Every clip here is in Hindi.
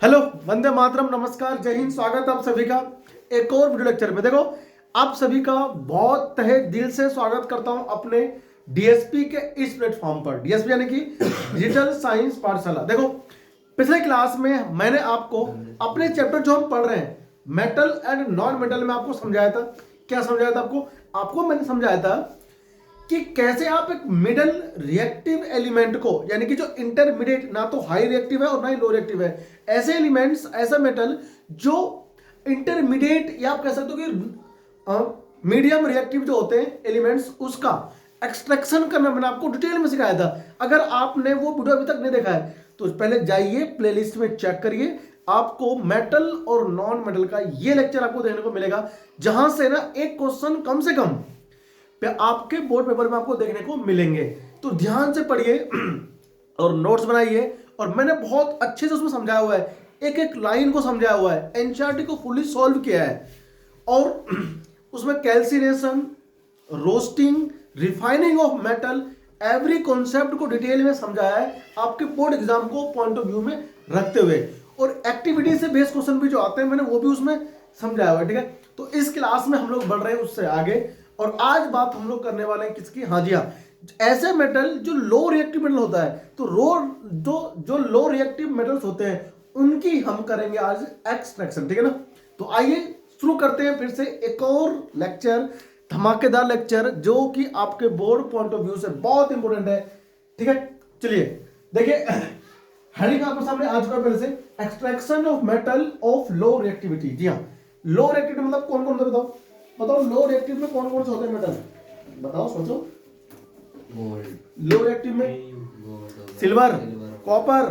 हेलो, वंदे मातरम, नमस्कार, जय हिंद। स्वागत है आप सभी का एक और वीडियो लेक्चर में। देखो, आप सभी का बहुत तहे दिल से स्वागत करता हूं अपने डीएसपी के इस प्लेटफॉर्म पर। डीएसपी यानी कि डिजिटल साइंस पाठशाला। देखो, पिछले क्लास में मैंने आपको अपने चैप्टर जो हम पढ़ रहे हैं मेटल एंड नॉन मेटल में आपको समझाया था। क्या समझाया था आपको मैंने समझाया था कि कैसे आप एक मिडल रिएक्टिव एलिमेंट को, यानी कि जो इंटरमीडिएट, ना तो हाई रिएक्टिव है और ना ही लो रिएक्टिव है, ऐसे एलिमेंट्स, ऐसा मेटल जो इंटरमीडिएट या आप कह सकते हो कि मीडियम रिएक्टिव जो होते हैं एलिमेंट्स, उसका एक्सट्रैक्शन करना मैंने आपको डिटेल में सिखाया था। अगर आपने वो वीडियो अभी तक नहीं देखा है तो पहले जाइए प्लेलिस्ट में चेक करिए, आपको मेटल और नॉन मेटल का ये लेक्चर आपको देखने को मिलेगा, जहां से ना एक क्वेश्चन कम से कम आपके बोर्ड पेपर में आपको देखने को मिलेंगे। तो ध्यान से पढ़िए और नोट्स बनाइए। और मैंने बहुत अच्छे से उसमें समझाया हुआ है, एक एक लाइन को समझाया हुआ है, एनसीईआरटी को फुली सॉल्व किया है। और उसमें calcination, roasting, refining of metal, every concept को डिटेल में समझाया है आपके बोर्ड एग्जाम को पॉइंट ऑफ व्यू में रखते हुए। और एक्टिविटी से बेस्ड क्वेश्चन भी जो आते हैं मैंने वो भी उसमें समझाया हुआ है। ठीक है, तो इस क्लास में हम लोग बढ़ रहे हैं उससे आगे। और आज बात हम लोग करने वाले हैं किसकी? हाँ जी हाँ, ऐसे मेटल जो लो रिएक्टिव मेटल होता है। तो जो लो रिएक्टिव मेटल्स होते हैं उनकी हम करेंगे आज एक्सट्रैक्शन। ठीक है ना, तो आइए शुरू करते हैं फिर से एक और लेक्चर, धमाकेदार लेक्चर, जो कि आपके बोर्ड पॉइंट ऑफ व्यू से बहुत इंपॉर्टेंट है। ठीक है, चलिए देखिए, हेडिंग आपके सामने आ चुका है पहले से, extraction of metal of low reactivity. जी हाँ, लो रिएक्टिविटी मतलब कौन कौन सा बताओ लो रिएक्टिव में कौन कौन से होते हैं मेटल? बताओ, सोचो। गोल्ड लो रिएक्टिव में, सिल्वर, कॉपर,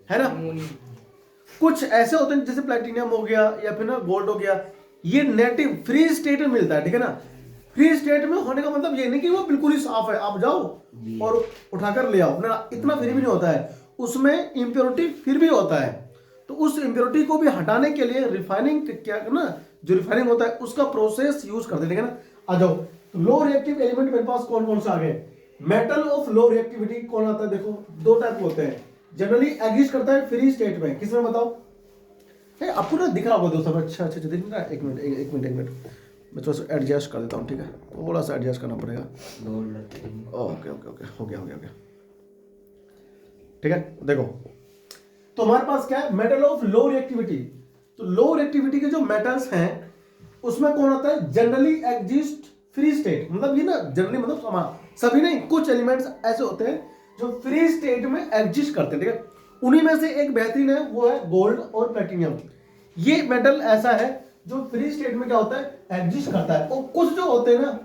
है ना। कुछ ऐसे होते हैं जैसे प्लैटिनम हो गया या फिर ना गोल्ड हो गया, ये नेटिव फ्री स्टेट में मिलता है। ठीक है ना, फ्री स्टेट में होने का मतलब ये नहीं कि वो बिल्कुल ही साफ है, आप जाओ और उठाकर ले आओ ना, इतना फ्री भी नहीं होता है, उसमें इंप्योरिटी फिर भी होता है। तो उस इंप्योरिटी को भी हटाने के लिए रिफाइनिंग क्या करना, जो रिफाइनिंग होता है उसका प्रोसेस यूज करते हैं ना। आ जाओ, तो लो रिएक्टिव एलिमेंट मेरे पास कौन कौन सा आ गए? मेटल ऑफ लो रिएक्टिविटी कौन आता है? देखो, दो टाइप होते हैं, जनरली एग्जिस्ट करता है फ्री स्टेट में। किसमें बताओ? आपको ना दिख रहा होगा दोस्तों। अच्छा अच्छा दिख रहा है, एक मिनट मैं थोड़ा सा एडजस्ट कर देता हूँ। ठीक है, थोड़ा सा एडजस्ट करना पड़ेगा। ओके ओके ओके, हो गया। ठीक है, देखो, तो हमारे पास क्या है? Metal of low reactivity. तो लो रिएक्टिविटी के जो मेटल्स हैं उसमें कौन आता है? Generally exist free state. मतलब ये ना जनरली मतलब सभी नहीं, कुछ एलिमेंट्स ऐसे होते हैं जो फ्री स्टेट में एग्जिस्ट करते हैं। ठीक है, उन्हीं में से एक बेहतरीन है, वो है गोल्ड और प्लैटिनम। ये मेटल ऐसा है जो फ्री स्टेट में क्या होता है? एग्जिस्ट करता है। और कुछ जो होते हैं ना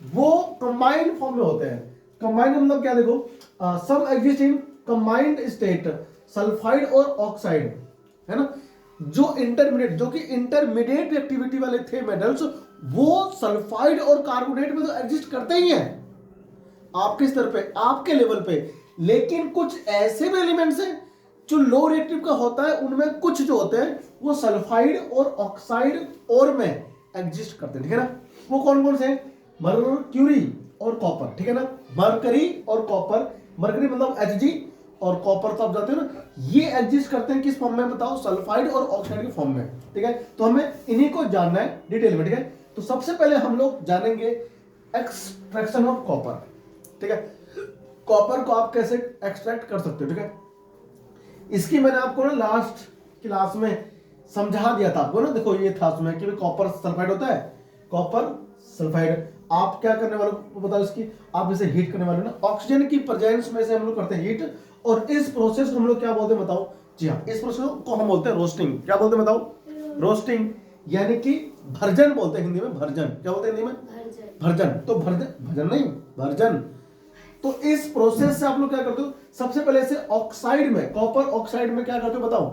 वो कंबाइंड फॉर्म में होते हैं। कंबाइंड मतलब क्या? देखो, some exist in combined state, sulphide और ऑक्साइड, है ना। जो इंटरमीडिएट रिएक्टिविटी वाले थे मेटल्स, वो सल्फाइड और कार्बोनेट में तो एग्जिस्ट करते ही हैं आपके स्तर पे, आपके लेवल पे। लेकिन कुछ ऐसे भी एलिमेंट्स हैं जो लो रिएक्टिव का होता है, उनमें कुछ जो होते हैं वो सल्फाइड और ऑक्साइड और में एग्जिस्ट करते हैं। ठीक है ना, वो कौन कौन से? मर्क्यूरी और कॉपर। ठीक है ना, मरकरी और कॉपर। मरकरी मतलब Hg और कॉपर तो आप जानते हो ना, ये एग्जिस्ट करते हैं किस फॉर्म में? बताओ, सल्फाइड और ऑक्साइड के फॉर्म में। ठीक है, तो हमें इन्हीं को जानना है डिटेल में। ठीक है, तो सबसे पहले हम लोग जानेंगे एक्सट्रैक्शन ऑफ कॉपर। ठीक है, कॉपर को आप कैसे एक्सट्रैक्ट कर सकते हो। ठीक है, इसकी मैंने आपको ना लास्ट क्लास में समझा दिया था आपको ना। देखो, ये था उसमें कि कॉपर सल्फाइड होता है, कॉपर सल्फाइड। आप क्या करने वाले हो बताओ? इसकी आप इसे हीट करने वाले हो ना, ऑक्सीजन की प्रेजेंस में से हम लोग करते हैं हीट। और इस प्रोसेस को हम लोग क्या बोलते हैं बताओ? जी हाँ, इस प्रोसेस को हम बोलते हैं रोस्टिंग। क्या बोलते हैं बताओ? रोस्टिंग, यानी कि भर्जन बोलते हैं हिंदी में। भर्जन क्या बोलते हैं हिंदी में? भर्जन। तो भर्जन नहीं, भर्जन। तो इस प्रोसेस से आप लोग क्या करते हो? सबसे पहले से ऑक्साइड में, कॉपर ऑक्साइड में क्या करते हो बताओ?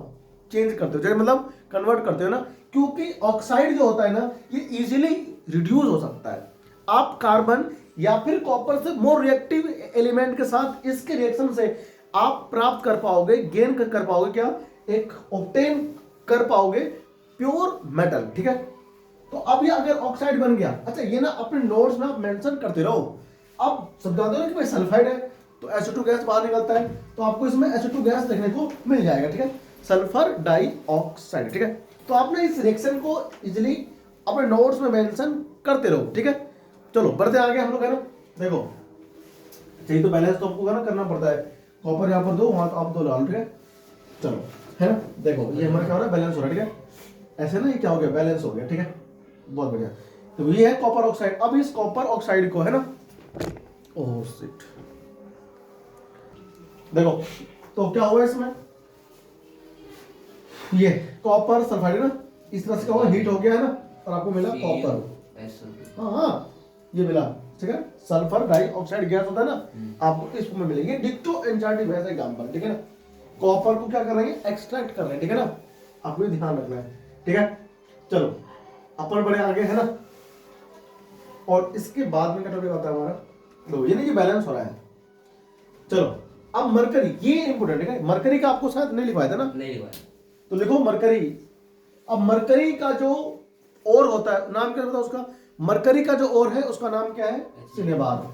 चेंज करते हो, जैसे मतलब कन्वर्ट करते हो ना, क्योंकि ऑक्साइड जो होता है ना ये इजीली रिड्यूस हो सकता है। आप कार्बन या फिर कॉपर से मोर रिएक्टिव एलिमेंट के साथ इसके रिएक्शन से आप प्राप्त कर पाओगे, गेन कर पाओगे क्या? एक ऑब्टेन कर पाओगे प्योर मेटल। ठीक है, तो अब ये अगर ऑक्साइड बन गया, अच्छा ये ना अपने नोट्स में आप मेंशन करते रहो। अब समझाते हो कि भाई सल्फाइड है तो SO2 गैस बाहर निकलता है, तो आपको इसमें SO2 गैस देखने को मिल जाएगा। ठीक है, सल्फर डाइऑक्साइड। ठीक है, तो आपने इस रिएक्शन को इजिली अपने नोट्स में मेंशन करते रहो। ठीक है, चलो बढ़ते आगे हम लोग है ना। देखो चाहिए तो बैलेंस तो आपको ना करना पड़ता है, कॉपर यहाँ पर दो, वहां आप दो डाल। ठीक है, चलो है ना। देखो ये हमारा क्या हो रहा है, बैलेंस हो रहा है। ठीक है, ऐसे ना ये क्या हो गया, बैलेंस हो गया। ठीक है, बहुत बढ़िया। तो ये है कॉपर ऑक्साइड। अब इस कॉपर ऑक्साइड को है ना, ओह शिट, देखो तो क्या हुआ इसमें, ये कॉपर सल्फाइड है ना, इस तरह से क्या हुआ, हीट हो गया है ना, और आपको मिला कॉपर। हाँ हाँ, ये मिला। ठीक है, सल्फर डाइऑक्साइड गैस होता है ना, आपको इस में मिलेगी। डिक्टो एनसीईआरटी वैसा एग्जांपल। ठीक है ना, कॉपर को क्या कर रहे हैं, एक्सट्रैक्ट कर रहे हैं। ठीक है ना, आपको ध्यान रखना है। ठीक है, चलो अपन बड़े आगे है ना, और इसके बाद में क्या टॉपिक आता है हमारा, लो ये नहीं, ये बैलेंस हो रहा है। चलो अब मरकरी, ये इंपोर्टेंट है। मरकरी का आपको शायद नहीं लिखवाया था ना, नहीं लिखवाया, तो लिखो मरकरी। अब मरकरी का जो और होता है, नाम क्या होता है उसका, मरकरी का जो और है उसका नाम क्या है, सिनेबार।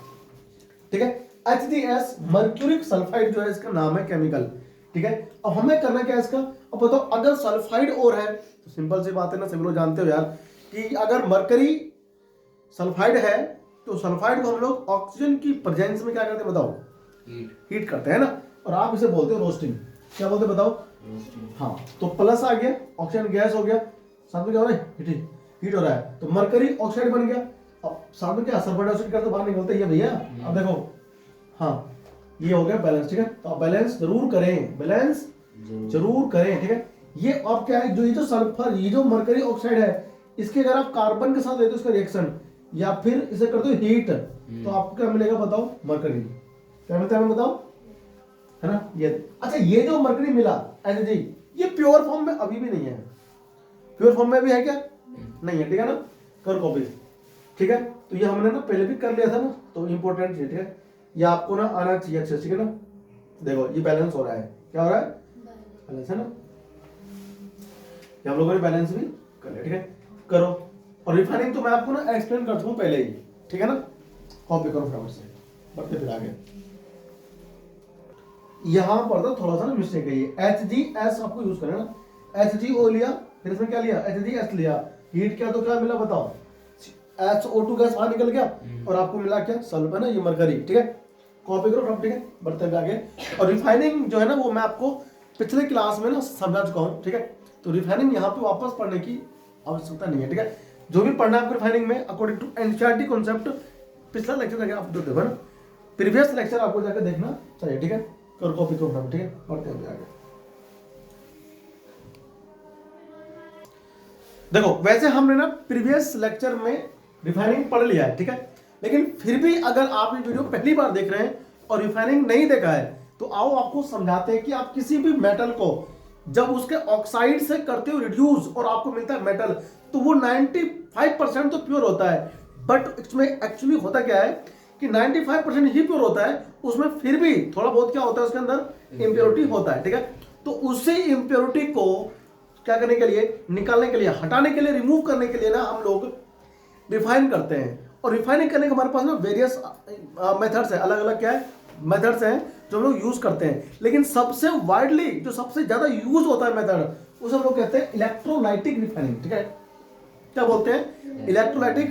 ठीक है, HDS मर्क्यूरिक सल्फाइड जो है इसका नाम है केमिकल। ठीक है, अब हमें करना क्या है इसका, अब बताओ अगर सल्फाइड और है तो सिंपल सी बात है ना, सभी लोग जानते हो यार कि अगर मरकरी सल्फाइड है तो सल्फाइड को हम लोग ऑक्सीजन की प्रेजेंस में क्या करते हैं बताओ, हीट करते हैं ना, और आप इसे बोलते हो रोस्टिंग। क्या बोलते हैं बताओ, हाँ। तो प्लस आ गया, ऑक्सीजन गैस हो गया, साथ में क्या हो रहा है, हीट हो रहा है, तो मरकरी ऑक्साइड बन गया। अब साथ में क्या, सल्फर डाइऑक्साइड का तो बाहर निकलते ही है भैया। अब देखो हाँ, ये हो गया बैलेंस। ठीक है, तो आप बैलेंस जरूर करें, बैलेंस जरूर करें। ठीक है, ये अब क्या है, जो ये जो सल्फर, ये जो मरकरी ऑक्साइड है, इसके अगर आप कार्बन के साथ लेते हो इसका रिएक्शन, या फिर इसे करते हो हीट, तो आपको क्या मिलेगा बताओ, मरकरी। क्या मिलता है हमें बताओ, है ना ये। अच्छा, ये जो मरकरी मिला एनर्जी, ये प्योर फॉर्म में अभी भी नहीं है। प्योर फॉर्म में भी है क्या, नहीं है। ठीक है ना, कर कॉपी। ठीक है, तो ये हमने ना पहले भी कर लिया था ना, तो इंपॉर्टेंट चीज है, ये आपको ना आना चाहिए अच्छे से। ठीक है ना, देखो ये बैलेंस हो रहा है, क्या हो रहा है, बैलेंस है ना, ये हम लोगों ने बैलेंस भी कर लिया। ठीक है, करो। और रिफाइनिंग तो मैं आपको ना एक्सप्लेन कर दूं पहले ही। ठीक है ना, कॉपी करो फटाफट से, बढ़ते फिर आगे। यहां पर तो थोड़ा सा ना मिस्टेक है, ये HGS आपको यूज करना ना, HGO लिया, फिर इसमें क्या लिया, HGS लिया, हीट किया तो क्या मिला बताओ, SO2 गैस बाहर निकल गया, और आपको मिला क्या, सल्फर ना, ये मरकरी। ठीक है, कॉपी करो फटाफट। ठीक है, बढ़ते हैं आगे। और रिफाइनिंग जो है ना, वो मैं आपको पिछले क्लास में ना समझा चुका हूं। ठीक है, तो रिफाइनिंग यहाँ पे वापस पढ़ने की आवश्यकता नहीं है। ठीक है, जो भी पढ़ना है आपको रिफाइनिंग में अकॉर्डिंग टू एनसीईआरटी कॉन्सेप्ट, पिछला लेक्चर जाके आप देखो ना, प्रीवियस लेक्चर आपको जाकर देखना चाहिए। ठीक है, कर कॉपी करो फटाफट। ठीक है, बढ़ते हैं आगे। देखो वैसे हमने ना प्रीवियस लेक्चर में रिफाइनिंग पढ़ लिया है। ठीक है, लेकिन फिर भी अगर आप ये वीडियो पहली बार देख रहे हैं और रिफाइनिंग नहीं देखा है, तो आओ आपको समझाते हैं कि आप किसी भी मेटल को जब उसके ऑक्साइड से करते हो रिड्यूस और आपको मिलता है मेटल, तो वो 95% तो प्योर होता है, बट इसमें एक्चुअली होता क्या है कि 95% ही प्योर होता है, उसमें फिर भी थोड़ा बहुत क्या होता है, उसके अंदर इम्प्योरिटी होता है। ठीक है, तो उसी इम्प्योरिटी को क्या करने के लिए, निकालने के लिए, हटाने के लिए, रिमूव करने के लिए ना हम लोग रिफाइन करते हैं। और रिफाइनिंग करने के हमारे पास ना वेरियस मेथड्स है, अलग अलग क्या है, मेथड्स हैं जो हम लोग यूज करते हैं। लेकिन सबसे वाइडली जो सबसे ज्यादा यूज होता है मेथड, उसे हम लोग कहते हैं इलेक्ट्रोलाइटिक रिफाइनिंग। ठीक है, क्या बोलते हैं, इलेक्ट्रोलाइटिक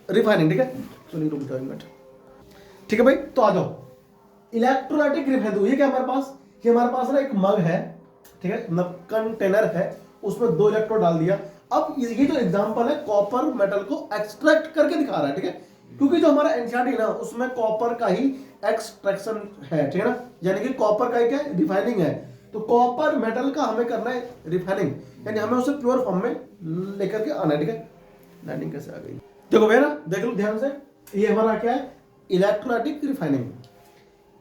रिफाइनिंग। ठीक है, चलिए रुक जाओ एक मिनट। ठीक है भाई, तो आ जाओ इलेक्ट्रोलाइटिक रिफाइनिंग। ये क्या हमारे पास, ये हमारे पास ना एक मग है, ठीक है, मतलब कंटेनर है, उसमें 2 इलेक्ट्रोड डाल दिया। अब ये जो एग्जांपल है कॉपर मेटल को एक्सट्रैक्ट करके दिखा रहा है। ठीक है, क्योंकि जो हमारा एनसीईआरटी ना, उसमें कॉपर का ही एक्सट्रैक्शन है। ठीक है ना, यानी कि कॉपर का ही क्या रिफाइनिंग है, तो कॉपर मेटल का हमें करना है रिफाइनिंग, यानी हमें उसे प्योर फॉर्म में लेकर के आना है। ठीक है, लाइनिंग कैसे आ गई, देखो भैया ना, देख लो ध्यान से, ये हमारा क्या है, इलेक्ट्रोलाइटिक रिफाइनिंग।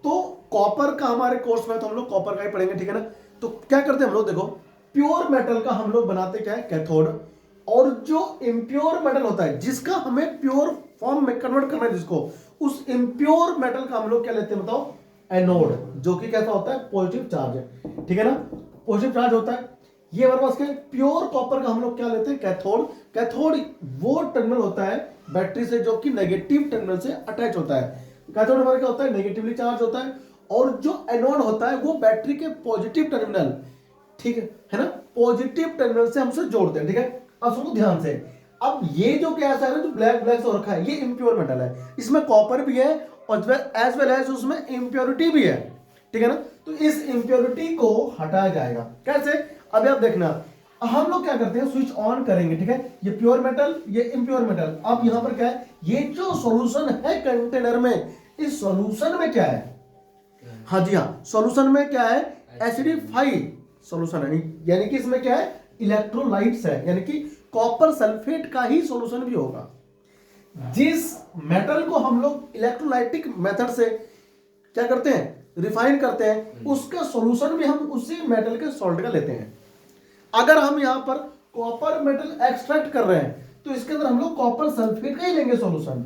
तो कॉपर का हमारे कोर्स में तो हम लोग कॉपर का ही पढ़ेंगे। ठीक है ना, तो क्या करते हैं हम लोग, देखो प्योर मेटल का हम लोग बनाते क्या है, कैथोड, और जो इम्प्योर मेटल होता है जिसका हमें प्योर फॉर्म में कन्वर्ट करना है जिसको, उस इम्प्योर मेटल का हम लोग क्या लेते हैं बताओ, एनोड, जो कि कैसा होता है, पॉजिटिव चार्ज है। ठीक है ना, पॉजिटिव चार्ज होता है। ये हमारे पास क्या है, प्योर कॉपर का हम लोग क्या लेते हैं, कैथोड। कैथोड वो टर्मिनल होता है बैटरी से जो कि नेगेटिव टर्मिनल से अटैच होता है। कैथोड हमारा क्या होता है, नेगेटिवली चार्ज होता है, और जो एनोड होता है वो बैटरी के पॉजिटिव टर्मिनल, ठीक है ना, पॉजिटिव टर्मिनल से हमसे जोड़ते हैं, ठीक है। अब सुनो ध्यान से, अब ये जो गैस है ना, जो ब्लैक ब्लैक से रखा है, ये इम्प्योर मेटल है, इसमें कॉपर भी है और एज वेल एज उसमें इम्प्योरिटी भी है, ठीक है ना। तो इस इम्प्योरिटी को हटाया जाएगा कैसे, अभी आप देखना, हम लोग क्या करते हैं, स्विच ऑन करेंगे, ठीक है, ये प्योर मेटल, ये इम्प्योर मेटल। अब यहां पर क्या है, ये जो सॉल्यूशन है कंटेनर में, इस सॉल्यूशन में क्या है, हाँ जी हाँ, सॉल्यूशन में क्या है, एसिडिफाइड सॉल्यूशन है, यानी कि इसमें क्या है, इलेक्ट्रोलाइट्स है, यानी कि कॉपर सल्फेट का ही सॉल्यूशन भी होगा। जिस मेटल को हम लोग इलेक्ट्रोलाइटिक मेथड से क्या करते हैं, रिफाइन करते हैं, उसका सॉल्यूशन भी हम उसी मेटल के सॉल्ट का लेते हैं। अगर हम यहां पर कॉपर मेटल एक्सट्रैक्ट कर रहे हैं तो इसके अंदर हम लोग कॉपर सल्फेट का ही लेंगे सॉल्यूशन,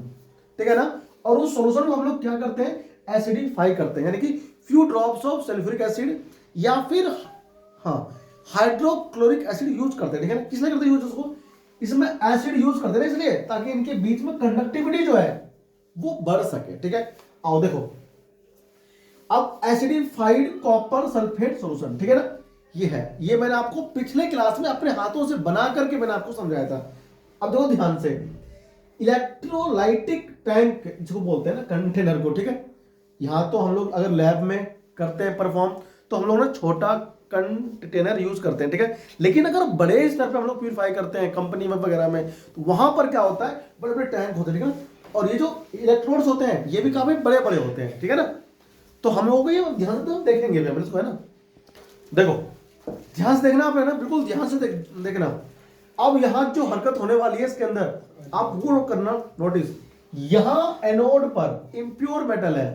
ठीक है ना, और उस सॉल्यूशन को हम लोग क्या करते हैं, एसिडिफाई करते हैं, यानी कि few drops of sulphuric acid या फिर हाँ हाइड्रोक्लोरिक एसिड यूज करते हैं, ठीक है ना। किस लिए करते हैं यूज उसको, इसमें एसिड यूज करते हैं इसलिए ताकि इनके बीच में कंडक्टिविटी जो है वो बढ़ सके, ठीक है। आओ देखो, अब एसिडिफाइड कॉपर सल्फेट सॉल्यूशन, ठीक है ना, ये है, ये मैंने आपको पिछले क्लास में अपने हाथों से बना करके मैंने आपको समझाया था। अब देखो ध्यान से, इलेक्ट्रोलाइटिक टैंक जिसको बोलते हैं ना, कंटेनर को, ठीक है, यहां तो हम लोग अगर लैब में करते हैं परफॉर्म तो हम लोग ना छोटा कंटेनर यूज करते हैं, ठीक है, लेकिन अगर बड़े स्तर पे हम लोग प्यूरिफाई करते हैं कंपनी में वगैरह में, तो वहां पर क्या होता है, बड़े बड़े टैंक होते हैं, ठीक है, और ये जो इलेक्ट्रोड्स होते हैं ये भी काफी बड़े बड़े होते हैं, ठीक है ना। तो हम लोगों को ये ध्यान से देखेंगे इसको, है ना, देखो ध्यान से देखना आप, है ना, बिल्कुल ध्यान से देखना। अब यहां जो हरकत होने वाली है इसके अंदर, आप वो करना नोटिस, यहां एनोड पर इंप्योर मेटल है,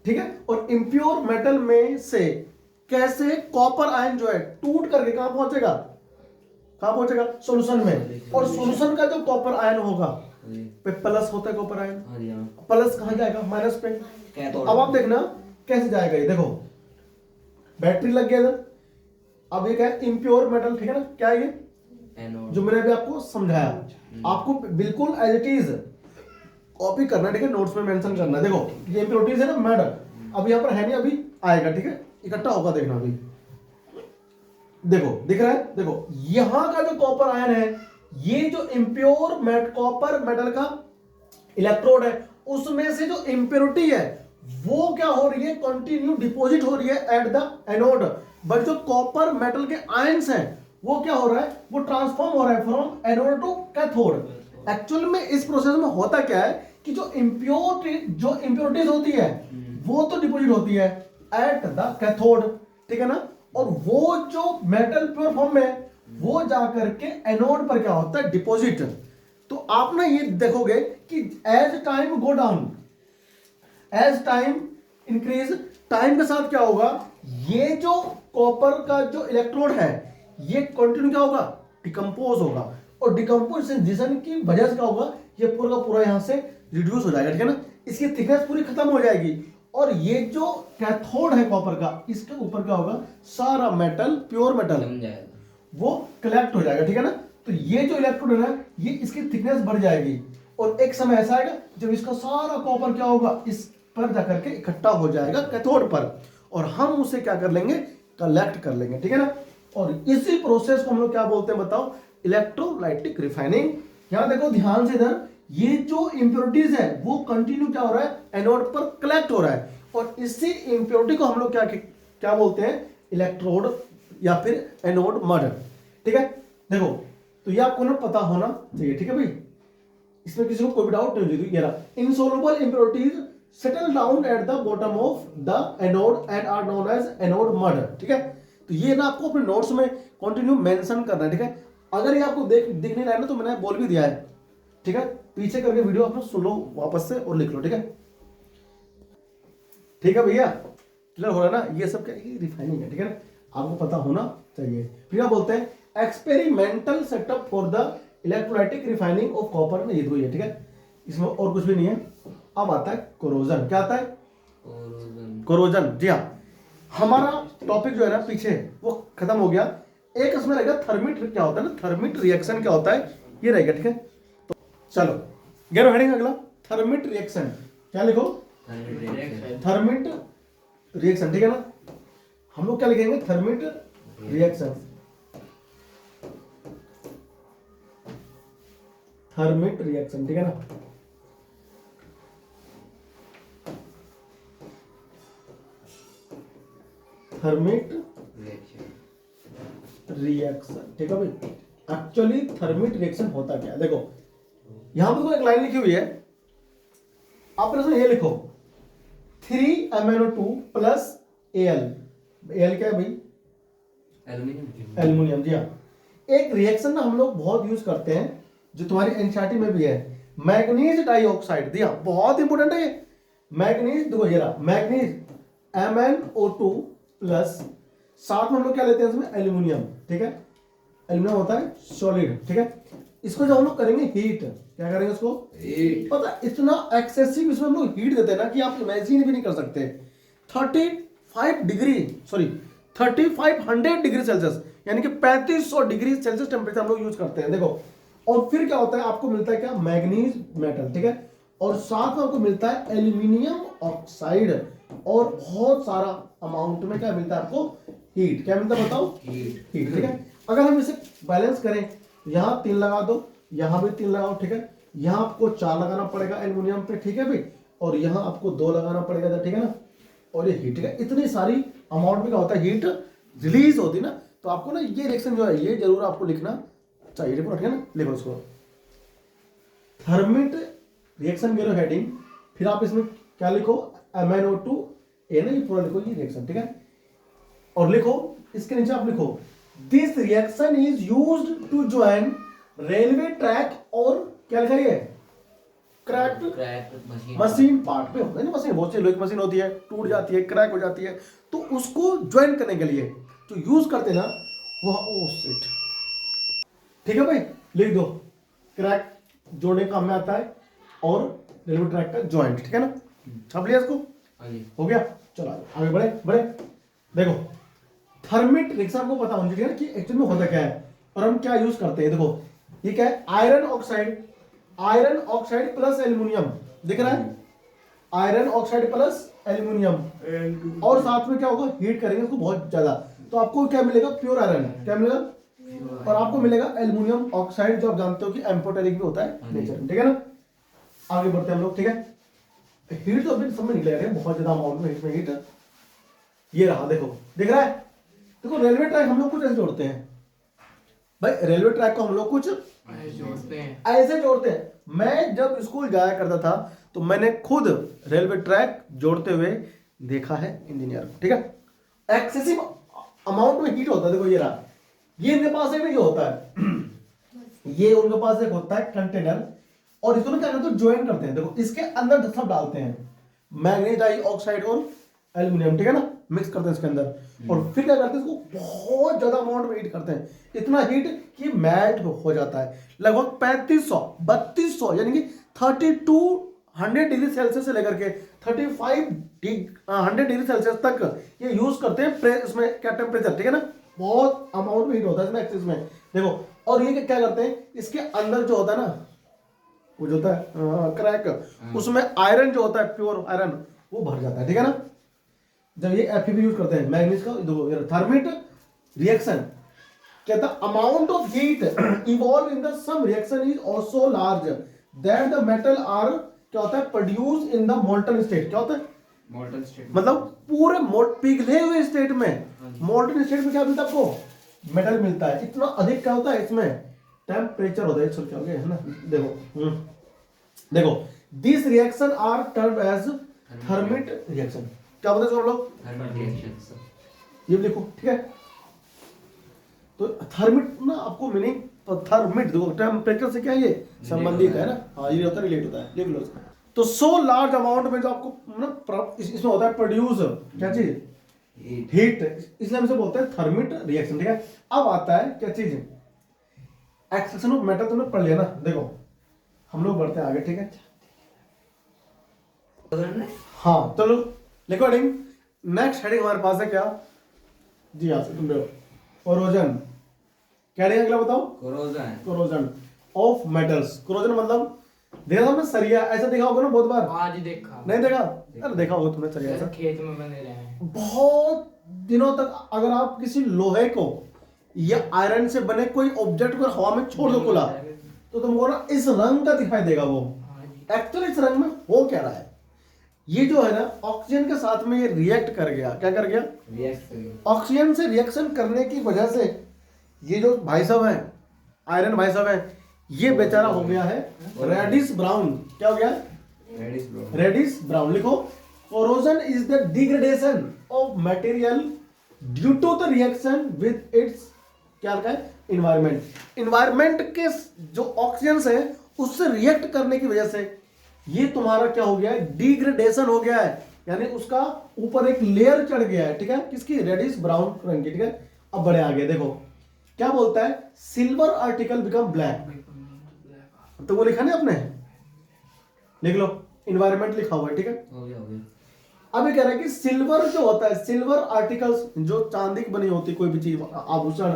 ठीक है, और इंप्योर मेटल में से कैसे कॉपर आयन जो है टूट करके कहां पहुंचेगा, सॉल्यूशन में, और सॉल्यूशन का जो कॉपर आयन होगा पे प्लस होता है, कॉपर आयन प्लस कहां जाएगा, माइनस पे। तो अब आप देखना कैसे जाएगा, ये देखो बैटरी लग गया इधर, अब ये क्या है, इंप्योर मेटल, ठीक है ना, क्या है ये जो मैंने अभी आपको समझाया, आपको बिल्कुल एज इट इज कॉपी करना, ठीक है, नोट्स में मेंशन करना। देखो ये इंप्योरिटीज है ना मेटल, अब यहाँ पर है नहीं, अभी आएगा, ठीक है, इकट्ठा होगा, देखना अभी, देखो दिख रहा है, देखो यहां का जो कॉपर आयन है, ये जो इंप्योर कॉपर मेटल का इलेक्ट्रोड है, उसमें से जो इंप्योरिटी है वो क्या हो रही है, कंटिन्यू डिपॉजिट हो रही है एट द एनोड, बट जो कॉपर मेटल के आयंस हैं वो क्या हो रहा है, वो ट्रांसफॉर्म हो रहा है from anode to cathode. Actual में इस प्रोसेस में होता क्या है कि जो इंप्योरिटीज होती है वो तो डिपॉजिट होती है एट द कैथोड, ठीक है ना, और वो जो मेटल प्योर फॉर्म में वो जाकर के एनोड पर क्या होता है, डिपॉजिट। तो आप ना ये देखोगे कि as time go down, as time increase, time के साथ क्या होगा, ये जो कॉपर का जो इलेक्ट्रोड है ये कंटिन्यू क्या होगा, डिकम्पोज होगा, और डिकम्पोजिशन की वजह से क्या होगा, ये पूरा का पूरा यहां से रिड्यूस हो जाएगा, ठीक है ना, इसकी थिकनेस पूरी खत्म हो जाएगी, और ये जो कैथोड है कॉपर का, इसके ऊपर क्या होगा, सारा मेटल, प्योर मेटल वो कलेक्ट हो जाएगा, ठीक है ना। तो ये जो इलेक्ट्रोड है ये इसकी थिकनेस बढ़ जाएगी, और एक समय ऐसा आएगा जब इसका सारा कॉपर क्या होगा, इस पर जाकर के इकट्ठा हो जाएगा कैथोड पर, और हम उसे क्या कर लेंगे, कलेक्ट कर लेंगे, ठीक है ना। और इसी प्रोसेस को हम लोग क्या बोलते हैं बताओ, इलेक्ट्रोलाइटिक रिफाइनिंग। यहां देखो ध्यान से इधर, ये जो इंप्योरिटीज है वो कंटिन्यू क्या हो रहा है, एनोड पर कलेक्ट हो रहा है, और इसी इंप्योरिटी को हम लोग क्या बोलते हैं, इलेक्ट्रोड या फिर एनोड मड, ठीक है। देखो तो ये आपको ना पता होना चाहिए, ठीक है भाई, इसमें किसी को कोई भी डाउट नहीं होगी। ये रहा, insoluble impurities settle down at the bottom of the anode and are known as anode mud, ठीक है। तो ये ना आपको अपने नोट्स में कंटिन्यू मेंशन करना है, ठीक है। अगर ये आपको दिख नहीं रहा है ना तो मैंने बोल भी दिया है, ठीक है, पीछे करके वीडियो आप सुन लो वापस से और लिख लो, ठीक है, ठीक है भैया, क्लियर हो रहा है ना, ये सब क्या रिफाइनिंग है, ठीक है ना, आपको पता होना चाहिए। फिर क्या बोलते हैं, experimental setup for the electrolytic refining of copper में, ये दो है, ठीक है, इसमें और कुछ भी नहीं है। अब आता है कोरोजन, क्या आता है, कोरोजन, जी हाँ, हमारा टॉपिक जो है ना पीछे वो खत्म हो गया। एक इसमें रहेगा थर्मिट, क्या होता है ना, थर्मिट रिएक्शन क्या होता है, ये रहेगा, ठीक है। तो चलो गेरो हेडिंग अगला, थर्मिट रिएक्शन, क्या लिखो, थर्मिट रिएक्शन, ठीक है ना। हम लोग क्या लिखेंगे, थर्मिट रिएक्शन, थर्मिट रिएक्शन, ठीक है ना। थर्मिट रिएक्शन, ठीक है भाई। एक्चुअली थर्मिट रिएक्शन होता क्या है, देखो यहां पर एक लाइन लिखी हुई है, आपने उसमें ये लिखो 3MnO2 प्लस Al। Al क्या है भाई, एल्यूमिनियम, जी हाँ। एक रिएक्शन ना हम लोग बहुत यूज करते हैं, जो तुम्हारी एनसीईआरटी में भी है, मैग्नीज डाइऑक्साइड, दिया बहुत इंपॉर्टेंट है ये। मैग्नीज, देखो ये रहा मैग्नीज MnO2 प्लस, साथ में हम लोग क्या लेते हैं इसमें, एल्यूमिनियम, ठीक है। एल्यूमिनियम होता है सॉलिड, ठीक है। इसको जब हम लोग करेंगे हीट, क्या करेंगे उसको, हीट। पता इतना एक्सेसिव इसमें हम लोग हीट देते हैं ना कि आप इमेजिन भी नहीं कर सकते। 35 डिग्री, सॉरी 3500 डिग्री सेल्सियस, यानी कि 3500 डिग्री सेल्सियस टेम्परेचर हम लोग यूज करते हैं, देखो। और फिर क्या होता है, आपको मिलता है क्या, मैग्नीज मेटल, ठीक है। और साथ में आपको मिलता है एल्यूमिनियम ऑक्साइड, और बहुत सारा अमाउंट में क्या मिलता है आपको, हीट। क्या मिलता है बताओ, हीट, ठीक है। अगर हम इसे बैलेंस करें, यहां 3 लगा दो, यहां भी 3 लगाओ, ठीक है। यहां आपको 4 लगाना पड़ेगा एल्यूमिनियम पे, ठीक है भाई, और यहां आपको 2 लगाना पड़ेगा, ठीक है ना। और ये हीट, ठीक है। इतनी सारी अमाउंट में क्या होता है, हीट रिलीज होती है ना। तो आपको ना ये रिएक्शन जो है ये जरूर आपको लिखना चाहिए, ठीक है ना। लिखो इसको, थर्मिट रिएक्शन गिरो हेडिंग, फिर आप इसमें क्या लिखो, MnO2 ए ना, ये पूरा लिखो ये रिएक्शन, ठीक है। और लिखो इसके नीचे आप लिखो, this reaction is used to join railway track, और क्या लिखा है, क्रैक मशीन पार्ट पे होता है ना। मशीन बहुत सी लोहे की मशीन होती है, टूट जाती है, क्रैक हो जाती है, तो उसको ज्वाइन करने के लिए जो यूज करते हैं ना वो, ओ शिट, ठीक है भाई, लिख दो, क्रैक जोड़ने काम में आता है, और रेलवे ट्रैक का ज्वाइंट, ठीक है ना। छाप लिया इसको, हो गया। चलो आगे बढ़े बढ़े। देखो थर्मिट रिएक्शन को पता होना चाहिए कि एक्चुअली में होता क्या है और हम क्या यूज करते हैं। देखो ये क्या है, आयरन ऑक्साइड प्लस एल्यूमिनियम, दिख रहा है, आयरन ऑक्साइड प्लस एल्यूमिनियम, और साथ में क्या होगा, हीट करेंगे उसको बहुत ज्यादा, तो आपको क्या मिलेगा, प्योर आयरन, क्या मिलेगा, और आपको मिलेगा एल्यूमिनियम ऑक्साइड, जो आप जानते हो कि एम्फोटेरिक भी होता है नेचर में, ठीक है ना। आगे बढ़ते हैं हम लोग, ठीक है। हीट तो अभी समझ निकलेगा बहुत ज्यादा अमाउंट में हीट, ये रहा, देखो दिख रहा है। देखो रेलवे ट्रैक हम लोग कुछ ऐसे जोड़ते हैं भाई, रेलवे ट्रैक को हम लोग कुछ ऐसे जोड़ते हैं। मैं जब स्कूल जाया करता था तो मैंने खुद रेलवे ट्रैक जोड़ते हुए देखा है इंजीनियर, ठीक है। एक्सेसिव अमाउंट में हीट होता है, देखो ये रहा, ये इनके पास एक नहीं होता है ये उनके पास एक होता है कंटेनर, और इसको ना क्या करते हैं, ज्वाइन करते हैं। देखो इसके अंदर सब डालते हैं, मैग्नीज डाइऑक्साइड और एल्यूमिनियम, ठीक है ना, मिक्स करते हैं इसके अंदर, और फिर क्या करते हैं, इसको बहुत ज्यादा अमाउंट में हीट करते हैं, इतना हीट कि मेल्ट हो जाता है। लगभग 3500 यानी कि 3200 डिग्री सेल्सियस से लेकर के 3500 डिग्री सेल्सियस तक ये यूज करते हैं इसमें क्या टेम्परेचर, ठीक है ना। बहुत अमाउंट में हीट होता है इसमें एक्सेस में, देखो। और ये क्या करते हैं, इसके अंदर जो होता है ना, वो जो होता है क्रैक, उसमें आयरन जो होता है, प्योर आयरन, वो भर जाता है, ठीक है ना। जब ये FeB यूज करते हैं मैग्नीज का, देखो थर्मिट रिएक्शन कहता है, amount of heat evolve in the sum reaction is also large that the metal are, क्या होता है, produce in the molten state. क्या होता है, मोल्टन स्टेट, मतलब पूरे पिघले हुए स्टेट में, मोल्टन स्टेट में क्या मिलता है आपको, मेटल मिलता है। इतना अधिक क्या होता है इसमें, टेम्परेचर होता है, क्या हो गया है ना। देखो देखो this reaction are termed as thermite reaction. क्या बोलते हैं हम लोग, थर्मिट रिएक्शन, ये लिखो, ठीक है। तो थर्मिट ना आपको मीनिंग, थर्मिट देखो टेम्परेचर से क्या ये संबंधित है ना, हाँ ये होता है, रिलेट होता है, लिख लो इसको। तो सो लार्ज अमाउंट में जो आपको ना इसमें होता है प्रोड्यूस क्या चीज, हीट, इसलिए हम इसे बोलते हैं थर्मिट रिएक्शन, ठीक है। अब आता है क्या चीज, एक्सट्रैक्शन ऑफ मेटल, तुमने पढ़ लिया ना। देखो हम लोग बढ़ते हैं आगे, ठीक है। हाँ चलो लिखो हेडिंग, नेक्स्ट हेडिंग हमारे पास है क्या जी, आप तुम देखो कोरोजन, क्या हेडिंग अगला बताओ, कोरोजन ऑफ मेटल्स। कोरोजन मतलब देखा था सरिया ऐसा देखा होगा ना बहुत बार। आज देखा नहीं देखा? अरे देखा होगा तुमने सरिया ऐसा। खेत में बने रहे हैं बहुत दिनों तक अगर आप किसी लोहे को या आयरन से बने कोई ऑब्जेक्ट को हवा में छोड़ दो खुला, तो तुमको ना इस रंग का दिखाई देगा वो। एक्चुअली इस रंग में हो क्या रहा है, ये जो है ना ऑक्सीजन के साथ में ये रिएक्ट कर गया। क्या कर गया? ऑक्सीजन से रिएक्शन करने की वजह से ये जो भाई साहब है, आयरन भाई साहब है, ये बेचारा हो गया है रेडिश ब्राउन। क्या हो गया? Reddish brown. लिखो, corrosion is the degradation of material due to the reaction with its क्या रखा है? environment। environment के जो ऑक्सीजन है उससे रिएक्ट करने की वजह से ये तुम्हारा क्या हो गया है? डिग्रेडेशन हो गया है, यानी उसका ऊपर एक लेयर चढ़ गया है। ठीक है, किसकी? रेडिश ब्राउन रंग की। ठीक है, अब बड़े आगे देखो क्या बोलता है, सिल्वर आर्टिकल बिकम ब्लैक। तो वो लिखा नहीं आपने, लिख लो, इन्वायरमेंट लिखा हुआ है। ठीक है, हो गया। अभी कह रहा है कि सिल्वर जो होता है, सिल्वर आर्टिकल्स जो चांदी की बनी होती है कोई भी चीज, आभूषण,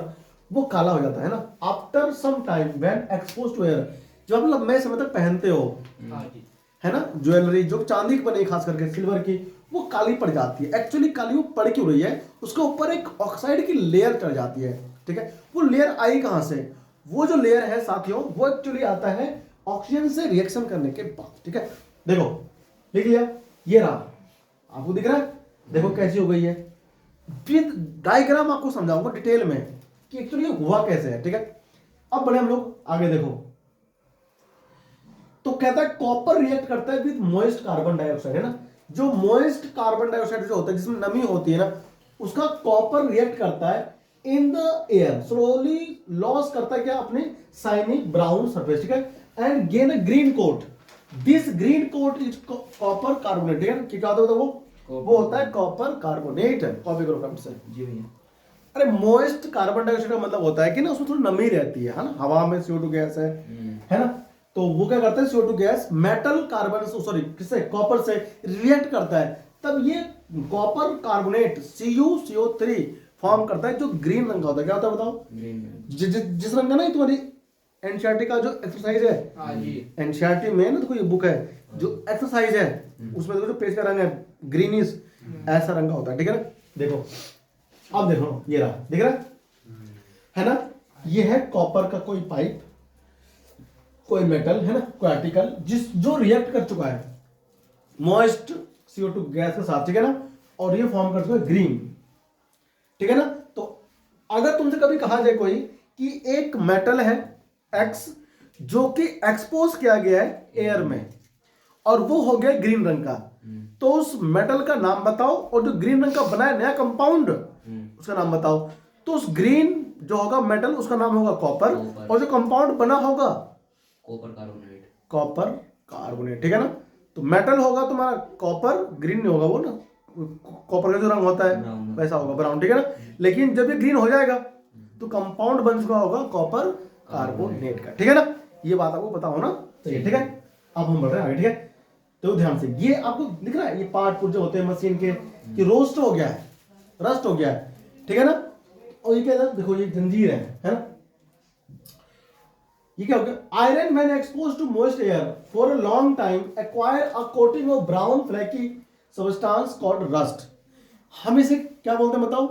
वो काला हो जाता है ना after some time when exposed to air. जो आप लंबे समय तक पहनते हो, है ना, ज्वेलरी जो चांदी की बनी, खास करके सिल्वर की, वो काली पड़ जाती है। एक्चुअली काली वो पड़ क्यों रही है? उसके ऊपर एक ऑक्साइड की लेयर चढ़ जाती है। ठीक है, वो लेयर आई कहां से? वो जो लेयर है साथियों, वो एक्चुअली आता है ऑक्सीजन से रिएक्शन करने के बाद। ठीक है, देखो लिख लिया, ये रहा, आपको दिख रहा है? देखो कैसी हो गई है। विद डायग्राम आपको समझाऊंगा डिटेल में कि एक्चुअली हुआ कैसे है। ठीक है, अब बढ़े हम लोग आगे। देखो तो कहता है कॉपर रिएक्ट करता है विद मॉइस्ट कार्बन डाइऑक्साइड, है ना, जो मॉइस्ट कार्बन डाइऑक्साइड जो होता है जिसमें नमी होती है ना, उसका कॉपर रिएक्ट करता है in the air, slowly loss करता है क्या? अपने शाइनी ब्राउन सरफेस। ठीक है, and gain a green coat. This green coat is copper carbonate. ठीक है, क्या होता है वो होता है कॉपर कार्बोनेट। कॉपी करो फ्रेंड्स से जी भैया। अरे मोइस्ट कार्बन डाइऑक्साइड का मतलब होता है कि ना उसमें थोड़ी नमी रहती है ना, हवा में CO2 गैस है ना, तो वो क्या करता है, CO2 gas metal carbon, sorry किससे? कॉपर से रिएक्ट करता है, तब ये कॉपर कार्बोनेट CuCO3 फॉर्म करता है, जो ग्रीन रंग का होता है। क्या होता है बताओ? जिस रंग का ना, तुम्हारी एनसीईआरटी का जो एक्सरसाइज है, एनसीईआरटी में ना देखो ये बुक है, जो एक्सरसाइज है उसमें देखो जो पेज का रंग है ग्रीनिश, ऐसा रंग का होता है। ठीक है ना, देखो अब देखो ये रहा, दिख रहा है ना, ये है कॉपर का कोई पाइप, कोई मेटल, है ना, कोई आर्टिकल जो रिएक्ट कर चुका है मॉइस्ट CO2 गैस के साथ। ठीक है ना, और ये फॉर्म कर चुका है ग्रीन। ठीक है ना, तो अगर तुमसे कभी कहा जाए कोई कि एक मेटल है X जो कि एक्सपोज किया गया है एयर में और वो हो गया ग्रीन रंग का, तो उस मेटल का नाम बताओ, और जो ग्रीन रंग का बना है नया कंपाउंड उसका नाम बताओ। तो उस ग्रीन जो होगा मेटल उसका नाम होगा कॉपर, और जो कंपाउंड बना होगा कॉपर कार्बोनेट। ठीक है ना, तो मेटल होगा तुम्हारा कॉपर, ग्रीन नहीं होगा वो ना, कॉपर का जो रंग होता है वैसा होगा ब्राउन। ठीक है ना, लेकिन जब ये ग्रीन हो जाएगा तो कंपाउंड बन चुका होगा कॉपर कार्बोनेट का। ठीक है ना, ये बात आपको पता होना चाहिए। ठीक है, अब हम बढ़ रहे हैं आगे। ठीक है, तो ध्यान से, ये आपको दिख रहा है, ये पार्ट पुर्जे होते हैं मशीन के कि रोस्ट हो गया है, रस्ट हो गया है। ठीक है ना, और ये क्या है, देखो ये जंजीर है ना, ये क्या हो गया? Iron when exposed to moist air for a long time acquire a coating of brown flaky substance called rust. हम इसे क्या बोलते हैं बताओ?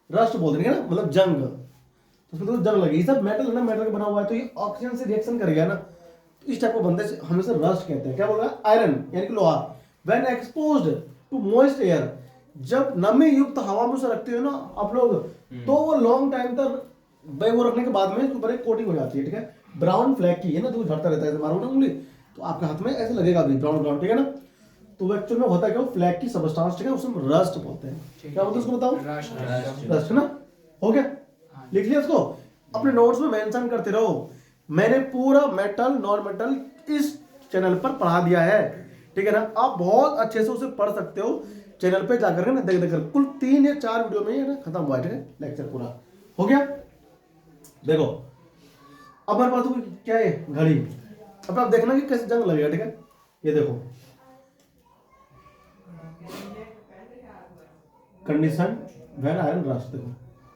रस्ट बोलते हैं ना, मतलब जंग, तो उसमें तो जंग लगी। ये सब मेटल है ना, मेटल का बना हुआ है, तो ये ऑक्सीजन से रिएक्शन करेगा ना, तो इस टाइप को बंदे से हम इसे रस्ट कहते हैं। क्या बोल रहा है? आयरन यानी कि लोहा when exposed to moist air, जब नमी युक्त हवा में उसे रखते हो ना आप लोग, तो वो लॉन्ग टाइम तक वो रखने के बाद में उसके ऊपर एक कोटिंग हो जाती है। ठीक है, ब्राउन फ्लैग की है ना, तो झड़ता रहता है, मारो ना उंगली तो आपके हाथ में ऐसे लगेगा अभी ब्राउन ब्राउन। ठीक है ना, तो वो एक्चुअल में होता है क्या? फ्लैग की सब्सटेंस, ठीक है, उसमें रस्ट बोलते हैं। क्या बोलते हैं उसको बताओ? रस्ट ना, हो गया, लिख लिया इसको, अपने नोट्स में मेंशन करते रहो। मैंने पूरा मेटल नॉन मेटल इस चैनल पर पढ़ा दिया है। ठीक है ना, आप बहुत अच्छे से उसे पढ़ सकते हो चैनल पे जाकर ना, देख देख कुल 3 या 4 वीडियो में ना खत्म हुआ है। ठीक है, लेक्चर पूरा हो गया। देखो अब हमारे पास क्या है? घड़ी। अब आप देखना कि कैसे जंग लगेगा। ठीक है, ये देखो कंडीशन व्हेन आयरन रस्ट, देखो